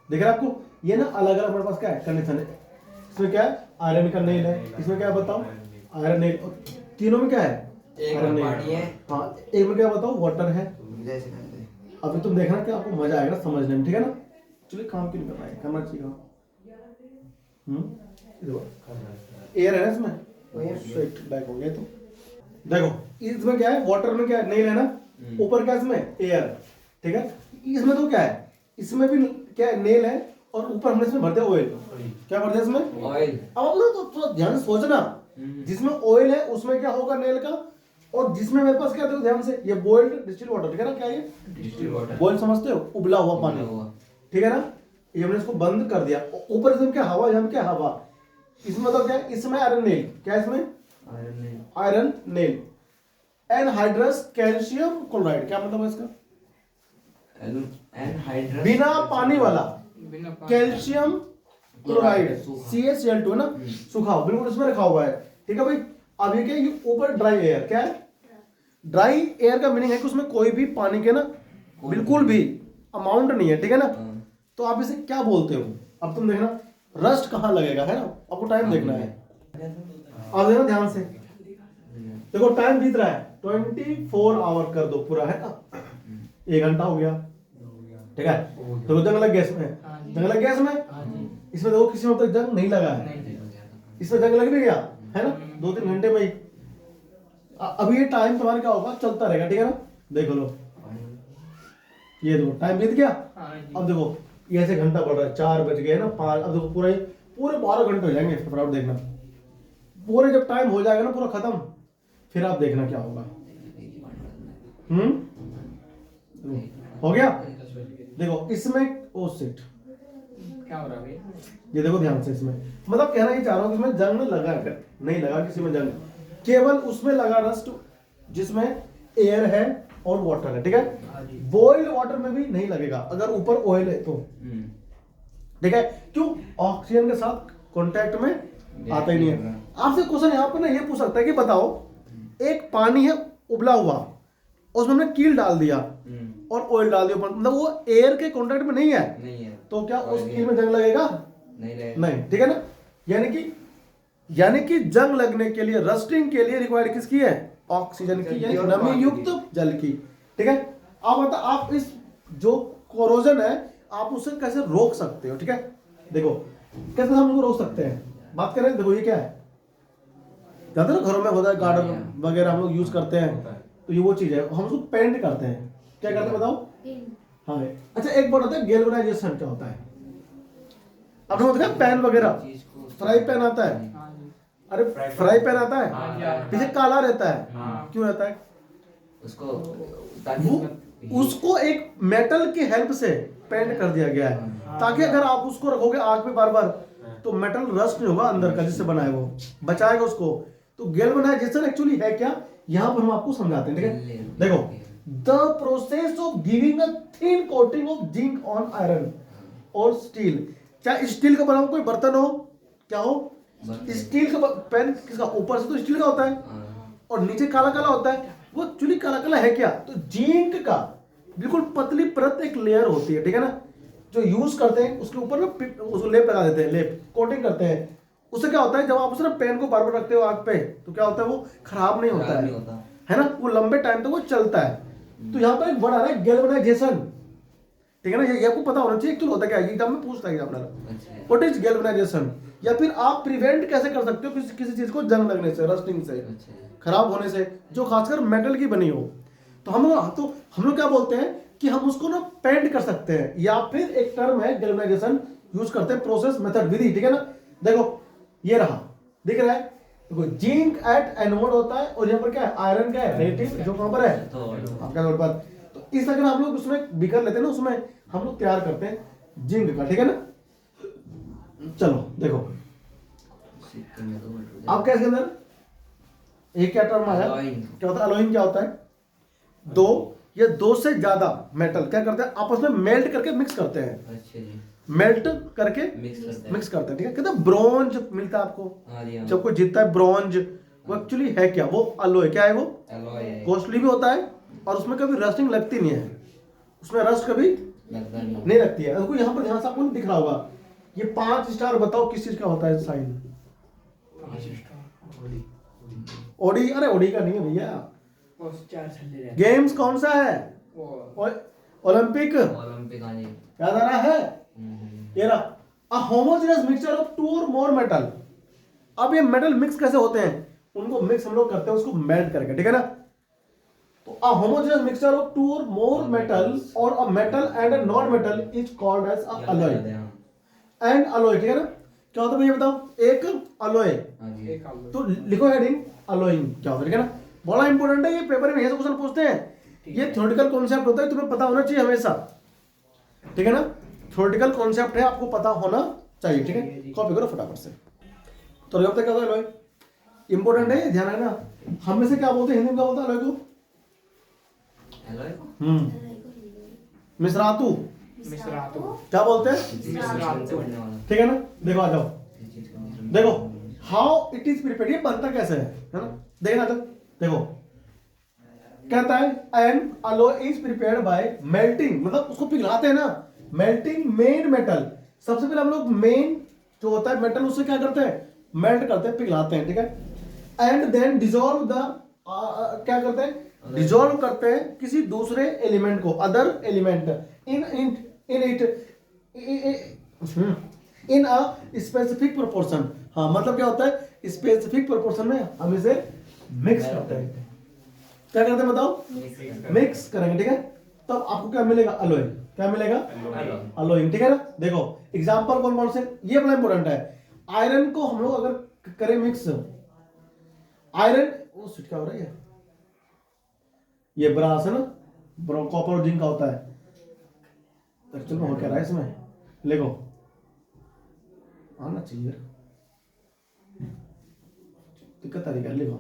देख रहे आपको, ये ना अलग अलग हमारे पास क्या है कंडीशन है। इसमें क्या है? आयरन का नेल है, इसमें क्या है बताओ? Iron nail. तीनों में क्या है? एक आयरन में नहीं पानी है। हाँ, एक में क्या बताओ? वाटर है। जैसे कहते हैं। अभी तुम देखना कि आपको मजा आएगा समझने में, ठीक है ना? चलिए काम क्यों नहीं कर रहा है, करना चाहिए काम। एयर है ना इसमें? बैक हो गया। तो देखो इसमें क्या है, वाटर में क्या है? नेल है ना, ऊपर क्या है इसमें? एयर, ठीक है। इसमें तो क्या है, इसमें भी क्या है? नेल है, और ऊपर हमने इसमें भरते ऑयल। क्या भरते हैं इसमें? ऑयल। अब हम लोग तो थोड़ा ध्यान से सोचना, जिसमें ऑयल है उसमें क्या होगा? नेल का। और जिसमें मेरे पास क्या, देखो ध्यान से, ये बॉइल्ड डिस्टिल वाटर, ठीक है ना? क्या ये डिस्टिल वाटर। बॉइल समझते हो? उबला हुआ पानी, ठीक है ना? ये हमने इसको बंद कर दिया। ऊपर इसमें क्या हवा, यहाँ क्या हवा। इसमें तो क्या है? इसमें आयरन नेल। क्या है इसमें? Iron nail. Anhydrous calcium chloride. क्या मतलब है इसका? एनहाइड्रस बिना पानी वाला बिना पानी। कैल्शियम क्लोराइड, सूखा। CaCl2 है ना, सूखा, बिल्कुल इसमें रखा हुआ है, ठीक है भाई। अब ये क्या है? ये ऊपर ड्राई एयर। क्या है? ड्राई एयर का मीनिंग है कि उसमें कोई भी पानी के ना बिल्कुल भी अमाउंट नहीं है, ठीक है ना? तो आप इसे क्या बोलते हो? अब तुम देखना रस्ट कहाँ लगेगा, है ना? आपको टाइम देखना है। अब देखना ध्यान से, देखो टाइम बीत रहा है, 24 आवर कर दो पूरा, है ना? 1 घंटा हो गया, ठीक है। तो जंग लग गया इसमें, जंग लग गया इसमें। इसमें देखो किसी में तो जंग नहीं लगा है, इसमें जंग लग भी गया, है ना? 2-3 घंटे में ही। अब ये टाइम तुम्हारा क्या होगा? चलता रहेगा, ठीक है ना? देखो लो, ये देखो टाइम बीत गया। अब देखो ये ऐसे घंटा बढ़ रहा है, 4 बज गए ना, 5। अब देखो पूरे 12 घंटे हो जाएंगे। फटाफट देखना, पूरे जब टाइम हो जाएगा ना पूरा खत्म, फिर आप देखना क्या होगा। हो गया। देखो इसमें ओ शिट, क्या हो रहा है भाई? ये देखो ध्यान से, इसमें मतलब कहना ये चाह रहा हूँ कि इसमें जंग लगा है, नहीं लगा किसी में जंग, केवल उसमें लगा रस्ट जिसमें एयर है और वाटर है, ठीक है। बॉइल्ड वाटर में भी नहीं लगेगा अगर ऊपर ऑयल है तो, ठीक है। क्यों? ऑक्सीजन के साथ कांटेक्ट में आता ही नहीं है। आपसे क्वेश्चन यहाँ पर ना ये पूछ सकता है कि बताओ, एक पानी है उबला हुआ, उसमें हमने कील डाल दिया और ऑयल डाल दिया, मतलब वो एयर के कांटेक्ट में नहीं है, तो क्या उस कील में जंग लगेगा? नहीं, ठीक है ना? यानी कि जंग लगने के लिए, रस्टिंग के लिए रिक्वायर्ड किसकी है? ऑक्सीजन की, यानी नमी युक्त जल की, ठीक है। अब बता, आप इस जो कोरोजन है आप उसे कैसे रोक सकते हो, ठीक है? देखो कैसे हम उसको रोक सकते हैं, बात करें। देखो ये क्या है, जानते हो घरों में होता है गार्डन वगैरह हम लोग यूज करते हैं, तो ये वो चीज है, हम उसको पेंट करते हैं। क्या करते हैं बताओ? हाँ। अच्छा एक बात होता है गैल्वेनाइजेशन, क्या होता है? आपने देखा पैन वगैरह, फ्राई पैन आता है, अरे फ्राई पैन आता है, पीछे काला रहता है, क्यों रहता है? उसको एक मेटल की हेल्प से पेंट कर दिया गया है, ताकि अगर आप उसको रखोगे आग पे बार बार तो मेटल रस्ट नहीं होगा अंदर का, जिससे बना है वो बचाएगा उसको। तो गैल्वेनाइजेशन एक्चुअली है क्या, यहाँ पर हम आपको समझाते हैं, ठीक है। देखो, the process of giving a thin coating of zinc on iron और स्टील। चाहे स्टील का बना हुआ कोई बर्तन हो, क्या हो, स्टील का पैन किसका? ऊपर से तो स्टील का होता है और नीचे काला काला होता है, वो एक्चुअली काला काला है क्या? तो जिंक का बिल्कुल पतली परत एक लेयर होती है, ठीक है ना, जो यूज करते हैं उसके ऊपर ना उसको लेप लगा देते हैं, लेप कोटिंग करते हैं। उससे क्या होता है, जब आप उसे ना पेन को बार बार रखते हो आग पे, तो क्या होता है, वो खराब नहीं होता है ना, वो लंबे टाइम तक वो चलता है। तो यहाँ पर एक वर्ड आ रहा है गैल्वेनाइजेशन, ठीक है ना, ये आपको पता होना चाहिए एक्चुअली होता क्या है, एग्जाम में पूछता है एग्जामिनर, व्हाट इज गैल्वेनाइजेशन। या फिर आप प्रिवेंट कैसे कर सकते हो किसी चीज को जंग लगने से, रस्टिंग से, खराब होने से, जो खासकर मेटल की बनी हो। तो हम लोग क्या बोलते हैं कि हम उसको ना पेंट कर सकते हैं, या फिर एक टर्म है गैल्वेनाइजेशन, यूज करते हैं, प्रोसेस, मेथड, विधि, ठीक है ना। देखो ये रहा, दिख रहा है, देखो जिंक एट एनोड होता है, और यहाँ पर क्या है, आयरन का है नेगेटिव, जो कहां पर है, आपका नोट पर। तो इस अगर हम लोग उसमें बिकर लेते हैं ना, उसमें हम लोग तैयार करते हैं जिंक का, ठीक है ना। चलो देखो, आप क्या इसके अंदर एक क्या टर्म आया, क्या होता है, अलोइन क्या होता है, दो या दो से ज्यादा मेटल क्या करते हैं, आपस में मेल्ट करके मिक्स करते हैं, मेल्ट करके मिक्स करते हैं, ठीक है। कहते हैं ब्रॉन्ज मिलता है आपको जब कोई जीतता है, ब्रॉन्ज, वो एक्चुअली है क्या, वो अलॉय, क्या है वो, कॉस्टली भी होता है, और उसमें कभी रस्टिंग लगती नहीं है, उसमें रस्ट कभी नहीं लगती है। देखो यहाँ पर ध्यान से आपको दिख रहा होगा, ये 5 स्टार बताओ किस चीज का होता है साइन, ओडी, अरे ओडी का नहीं है भैया। वो 4 छल्ले रहते गेम्स कौन सा है? वो ओलंपिक। ओलंपिक हाँ जी। याद आ रहा है? हम्म। ये रहा। अ होमोजेनस मिक्सचर ऑफ 2 और मोर मेटल। अब ये मेटल मिक्स कैसे होते हैं? उनको मिक्स हम लोग करते हैं उसको मेल्ट करके, ठीक है ना? तो अ होमोजेनस मिक्सचर ऑफ 2 और more metal or a metal and a non metal is called as a alloy. And alloy, ठीक है ना? क्या होता है भैया बताओ? एक अलॉय। हाँ जी। एक आलू तो लिखो हेडिंग अलॉइंग क्या होता है, ठीक है ना? बड़ा इंपॉर्टेंट है, ये पेपर में ऐसे क्वेश्चन पूछते हैं। ये थ्योरेटिकल कॉन्सेप्ट होता है, तुम्हें पता होना चाहिए हमेशा, ठीक है ना? थ्योरेटिकल कॉन्सेप्ट है, आपको पता होना चाहिए, ठीक है? कॉपी करो फटाफट से। तो क्या होता है अलॉय? इंपॉर्टेंट है, ध्यान रखना। हम में से क्या बोलते हैं हिंदी में, क्या बोलते हैं अलॉय को? मिसरातू। मिश्रातु क्या बोलते हैं? मिश्रातु ठीक है ना? देखो आ जाओ, देखो हाउ इट इज प्रिपेयर्ड, ये बनता कैसे है ना? देखना तो देखो, कहता है N alloy is prepared by melting, मतलब उसको पिघलाते हैं ना, मेल्टिंग मेन मेटल। सबसे पहले हम लोग मेन जो होता है मेटल, उससे क्या करते हैं? मेल्ट करते हैं, पिघलाते हैं, ठीक है? एंड देन डिसॉल्व द, क्या करते हैं? डिसॉल्व करते हैं किसी दूसरे एलिमेंट को, other element in in in it in a specific proportion. हाँ, मतलब क्या होता है? स्पेसिफिक प्रोपोर्शन में हम इसे मिक्स करते हैं। क्या करते हैं बताओ? मिक्स करेंगे, ठीक है? तब आपको क्या मिलेगा? अलॉय। क्या मिलेगा? अलॉइंग, ठीक है ना? देखो एग्जांपल कौन कौन से, ये बड़ा इंपॉर्टेंट है। आयरन को हम लोग अगर करें मिक्स, आयरन वो स्विच क्या हो रहा है? ये ब्रास है ना, कॉपर और जिंक का होता है। एक्चुअल में हो क्या रहा है इसमें? देखो आना चाहिए, दिक्कत तरीका लिखो।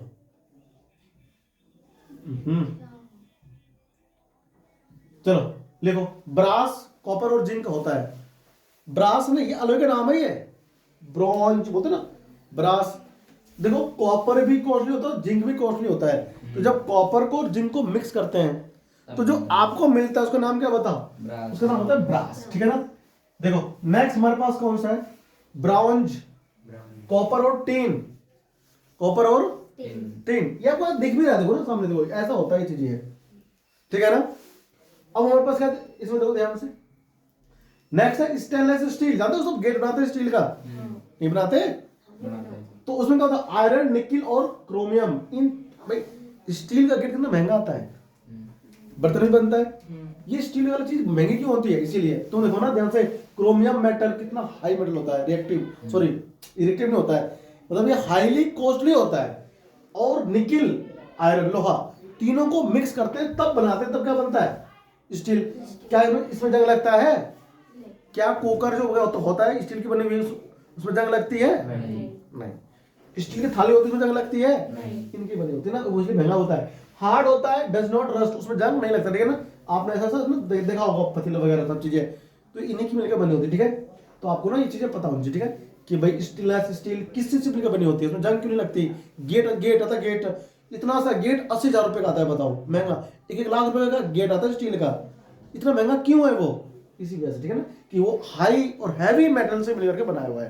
चलो लिखो, ब्रास कॉपर और जिंक होता है। ब्रास में, ये अलॉय का नाम है, ये ब्रॉन्ज बोलते ना, ब्रास। देखो कॉपर भी कॉस्टली होता है, जिंक भी कॉस्टली होता है। तो जब कॉपर को और जिंक को मिक्स करते हैं तो जो आपको मिलता है उसका नाम क्या बताओ? उसका नाम होता है ब्रास, ठीक है ना? देखो नेक्स्ट हमारे पास कौन सा है? ब्रॉन्ज, कॉपर और टिन, कॉपर और टिन। ये आपको दिख भी रहा है, देखो ना सामने, देखो ऐसा होता है ये चीजें, ठीक है ना? अब हमारे पास क्या है? इसमें देखो ध्यान से। नेक्स्ट है स्टेनलेस स्टील। जानते हो सब गेट बनाते हैं स्टील का, नहीं बनाते? तो उसमें क्या होता है? आयरन, निकिल और क्रोमियम। इन भाई स्टील का गेट कितना महंगा आता है, बर्तन भी बनता है। ये स्टील वाली चीज महंगी क्यों होती है? इसीलिए तुम देखो ना ध्यान से, क्रोमियम मेटल कितना हाई मेटल होता है, रिएक्टिव सॉरी इरेक्टिव नहीं होता है, मतलब ये हाईली कॉस्टली होता है। और निकिल, आयरन, लोहा, तीनों को मिक्स करते हैं तब बनाते हैं, तब क्या बनता है? स्टील। क्या इसमें जंग लगता है? क्या कुकर जो होता है स्टील की बनी हुई, उसमें जंग लगती है? नहीं। स्टील की थाली होती है, उसमें जंग लगती है? इनकी बनी होती है ना, वो इसलिए महंगा होता है। हार्ड होता है, डज नॉट रस्ट, उसमें जंग नहीं लगता, ठीक है ना? आपने ऐसा देखा होगा पतीला वगैरह सब चीजें, तो इन्हीं की मिलकर बनी होती है, ठीक है? तो आपको ना ये चीजें पता होनी चाहिए, ठीक है? कि भाई स्टील किस चीज से मिलकर बनी होती है, उसमें जंग क्यों नहीं लगती? गेट आता है, गेट इतना सा गेट 80,000 रुपए का आता है, बताओ महंगा। 1-1 लाख रुपए का गेट आता है स्टील का, इतना महंगा क्यों है वो? इसी वजह से, ठीक है ना? कि वो हाई और हैवी मेटल से मिलकर के बनाया हुआ है,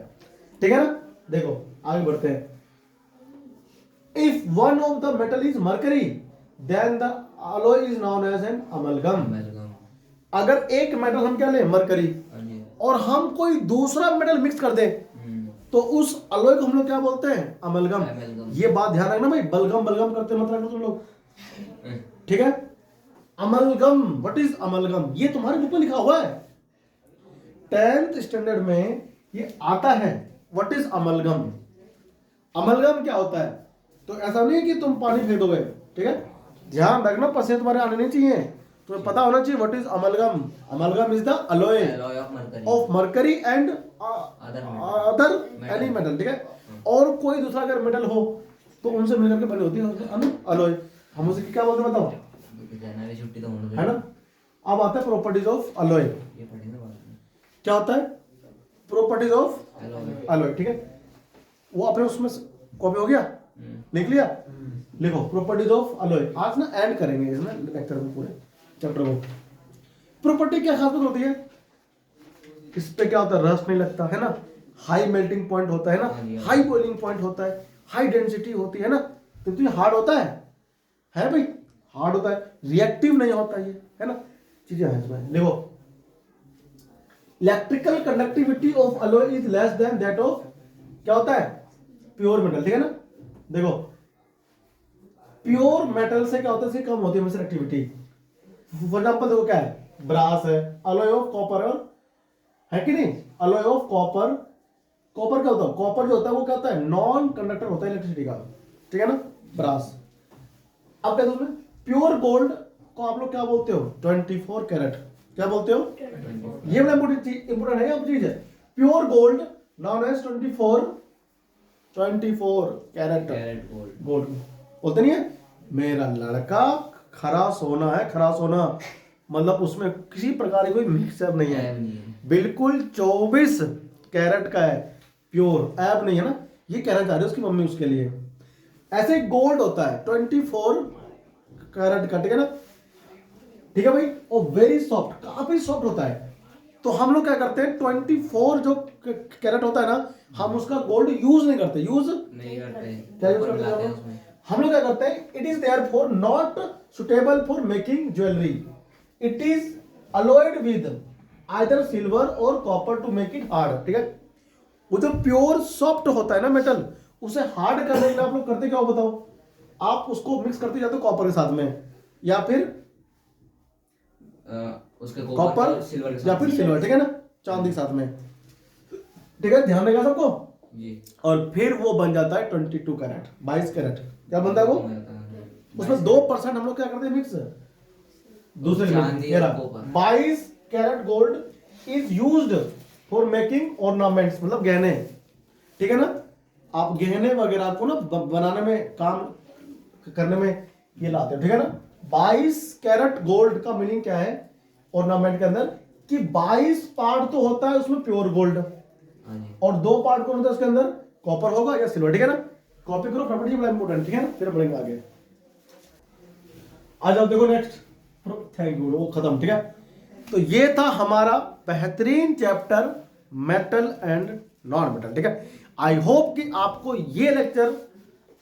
ठीक है ना? देखो आगे बढ़ते हैं। If one of the metal is mercury then the alloy is known as an amalgam। अगर एक मेटल हम क्या ले, मरकरी, और हम कोई दूसरा मेटल मिक्स कर दे तो उस अलॉय को हम लोग क्या बोलते हैं? अमलगम। ये बात ध्यान रखना भाई, बलगम बलगम करते मत रखना तुम लोग, ठीक है? Amalgam, what is amalgam? ये तुम्हारे बुक में लिखा हुआ है, 10th स्टैंडर्ड में ये आता है। What is amalgam? अमलगम क्या होता है? तो ऐसा नहीं है कि तुम पानी फेंक दोगे, ठीक है? ध्यान रखना, पसीने तुम्हारे आने नहीं चाहिए, तुम्हें पता होना चाहिए what is amalgam. Amalgam is the alloy of mercury and other any metal, ठीक है? और कोई दूसरा अगर मेटल हो तो उनसे मिलकर के बनी होती है अलॉय। हम उसे क्या बोलते हैं बताओ? है ना? अब आता है प्रॉपर्टीज ऑफ अलॉय। क्या होता है? प्रॉपर्टीज ऑफ अलॉय, ठीक है? वो अपने उसमें कॉपी हो गया, लिख लिया? लिखो प्रॉपर्टीज ऑफ अलॉय। आज ना ऐड करेंगे इसमें लेक्चर में पूरे चैप्टर को। प्रॉपर्टी क्या खास बात होती है? इस पे क्या होता है? रस्ट नहीं लगता है ना, हाई मेल्टिंग पॉइंट होता है ना, हाई बॉइलिंग पॉइंट होता है, हाई डेंसिटी होती है ना, तो ये हार्ड होता है भाई, हार्ड होता है, रिएक्टिव नहीं होता ये, है ना। चीजें हैं इसमें, देखो electrical conductivity of alloy is less than that of, क्या होता है, प्योर मेटल, ठीक है ना। देखो प्योर मेटल से क्या होता है, इसकी कम होती है हमेशा एक्टिविटी। फॉर एग्जांपल देखो क्या है, ब्रास है, अलॉय ऑफ कॉपर है कि नहीं, अलॉय ऑफ कॉपर, कॉपर क्या होता है, कॉपर जो होता है वो क्या होता है, नॉन कंडक्टर होता है इलेक्ट्रिसिटी का, ठीक है ना, ब्रास। अब क्या तुम्हें प्योर गोल्ड को आप लोग क्या बोलते हो, 24 कैरेट, क्या बोलते हो, ये बड़ा इंपोर्टेंट है, अब चीज है, pure gold known as 24 carat gold बोलते नहीं है। मेरा लड़का खरा सोना है, खरा सोना मतलब उसमें किसी प्रकार की कोई मिक्सचर नहीं है, बिल्कुल 24 कैरेट का है, प्योर, ऐप नहीं है ना, ये कहना चाह रही है उसकी मम्मी उसके लिए। ऐसे गोल्ड होता है 24 कैरेट का, ठीक है ना, ठीक है भाई, और वेरी सॉफ्ट, काफी सॉफ्ट होता है। तो हम लोग क्या करते हैं, 24 जो कैरेट होता है ना, हम उसका गोल्ड यूज नहीं करते, यूज नहीं करते, क्या यूज ऊपर मिलाते हैं करते उसमें। हैं, हम लोग क्या करते हैं, it is therefore not suitable for making jewellery, it is alloyed with either silver और copper to make it hard, ठीक है। वो जो प्योर सॉफ्ट होता है ना मेटल, उसे हार्ड करने के लिए आप लोग करते क्या हो बताओ, आप उसको मिक्स करते जाते हो कॉपर के साथ में, या फिर उसके कॉपर सिल्वर के या साथ। फिर सिल्वर, ठीक है ना, चांदी के साथ में, ठीक है, ध्यान रहेगा सबको। जी। और फिर वो बन जाता है 22 कैरेट, 22 कैरेट, क्या बनता है वो, उसमें 2% हम लोग क्या करते हैं मिक्स, दूसरे चांदी और copper. 22 carat gold is used for making ornaments, मतलब गहने, ठीक है ना, आप गहने वगैरह को ना बनाने में, काम करने में ये लाते हो, ठीक है ना। 22 कैरेट गोल्ड का मीनिंग क्या है ऑर्नामेंट के अंदर, कि 22 पार्ट तो होता है उसमें प्योर गोल्ड, और 2 पार्ट कौन होता है उसके अंदर, कॉपर होगा या सिल्वर, ठीक है ना। कॉपी करो, प्रॉपर्टी बड़ा इंपॉर्टेंट, ठीक है ना, फिर बढ़ेंगे आगे। आ जाओ देखो नेक्स्ट, थैंक यू, वो खत्म, ठीक है। तो ये था हमारा बेहतरीन chapter metal and non metal, ठीक है। आई होप कि आपको ये लेक्चर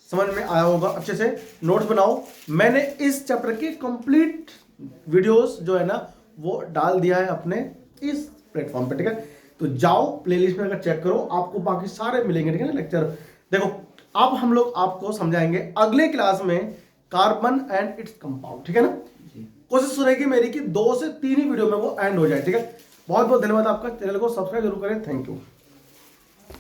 समझ में आया होगा, अच्छे से नोट्स बनाओ। मैंने इस चैप्टर की कंप्लीट वीडियोस जो है ना वो डाल दिया है अपने इस प्लेटफॉर्म पे, ठीक है। तो जाओ प्लेलिस्ट में अगर चेक करो, आपको बाकी सारे मिलेंगे, ठीक है ना लेक्चर। देखो अब हम लोग आपको समझाएंगे अगले क्लास में कार्बन एंड इट्स कंपाउंड, ठीक है ना। कोशिश रहेगी मेरी कि 2 से 3 ही वीडियो में वो एंड हो जाए, ठीक है। बहुत बहुत धन्यवाद आपका, चैनल को सब्सक्राइब जरूर करें, थैंक यू।